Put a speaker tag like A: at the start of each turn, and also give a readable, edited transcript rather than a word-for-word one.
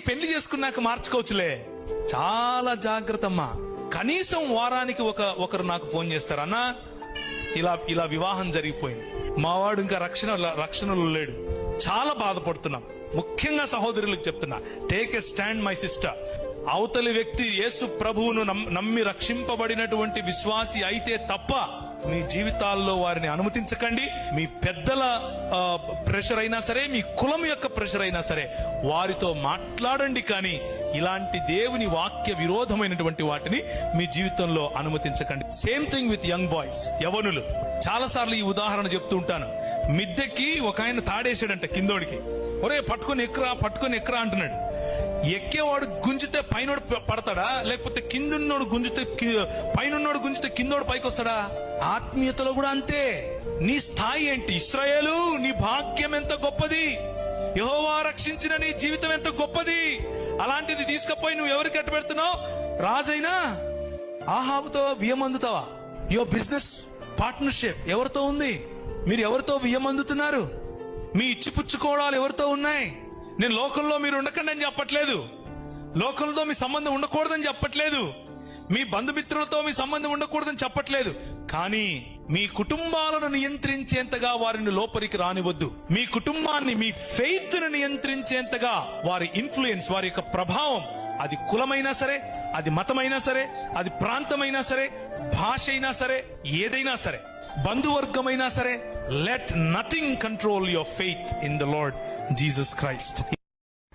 A: పెళ్లి చేసుకున్నాక మార్చుకోవచ్చులే. చాలా జాగ్రత్త అమ్మా. కనీసం వారానికి ఒకరు నాకు ఫోన్ చేస్తారు, అన్నా ఇలా వివాహం జరిగిపోయింది, మావాడు ఇంకా రక్షణలో లేడు, చాలా బాధపడుతున్నాం. ముఖ్యంగా సహోదరులకు చెప్తున్నా, take a stand my sister. అవతలి వ్యక్తి యేసు ప్రభువును నమ్మి రక్షింపబడినటువంటి విశ్వాసి అయితే తప్ప మీ జీవితాల్లో వారిని అనుమతించకండి. మీ పెద్దల ప్రెషర్ అయినా సరే, మీ కులం యొక్క ప్రెషర్ అయినా సరే వారితో మాట్లాడండి, కానీ ఇలాంటి దేవుని వాక్య విరోధమైనటువంటి వాటిని మీ జీవితంలో అనుమతించకండి. Same thing with young boys, యవనులు. చాలా సార్లు ఈ ఉదాహరణ చెప్తూ ఉంటాను. మిద్దెకి ఒక ఆయన తాడేసాడంట కిందోడికి. ఒరే పట్టుకొని ఎక్కరా అంటున్నాడు. ఎక్కేవాడు గుంజితే పైనోడు పడతాడా, లేకపోతే కిందున్నోడు పైనున్నోడు గుంజితే కిందోడు పైకి వస్తాడా? ఆత్మీయతలో కూడా అంతే. నీ స్థాయి ఏంటి? ఇశ్రాయేలు, నీ భాగ్యం ఎంత గొప్పది, యెహోవా రక్షించిన నీ జీవితం ఎంత గొప్పది. అలాంటిది తీసుకుపోయి నువ్వు ఎవరికి అట్టు పెడుతున్నావు? రాజైనా ఆహాబుతో బియ్యం అందుతావా? యువర్ బిజినెస్ పార్ట్నర్షిప్ ఎవరితో ఉంది? మీరు ఎవరితో బియ్యం అందుతున్నారు? మీ ఇచ్చిపుచ్చుకోవడాలు ఎవరితో ఉన్నాయి? నేను లోకంలో మీరు ఉండకండి అని చెప్పట్లేదు, లోకంలో మీ సంబంధం ఉండకూడదని చెప్పట్లేదు, మీ బంధుమిత్రులతో మీ సంబంధం ఉండకూడదని చెప్పట్లేదు. కానీ మీ కుటుంబాలను నియంత్రించేంతగా వారిని లోపలికి రానివద్దు. మీ కుటుంబాన్ని, మీ ఫెయిత్ ను నియంత్రించేంతగా వారి ఇన్ఫ్లుయెన్స్, వారి యొక్క ప్రభావం, అది కులమైనా సరే, అది మతమైనా సరే, అది ప్రాంతమైనా సరే, భాష అయినా సరే, ఏదైనా సరే, బంధువర్గమైనా సరే, let nothing control your faith in the lord Jesus Christ.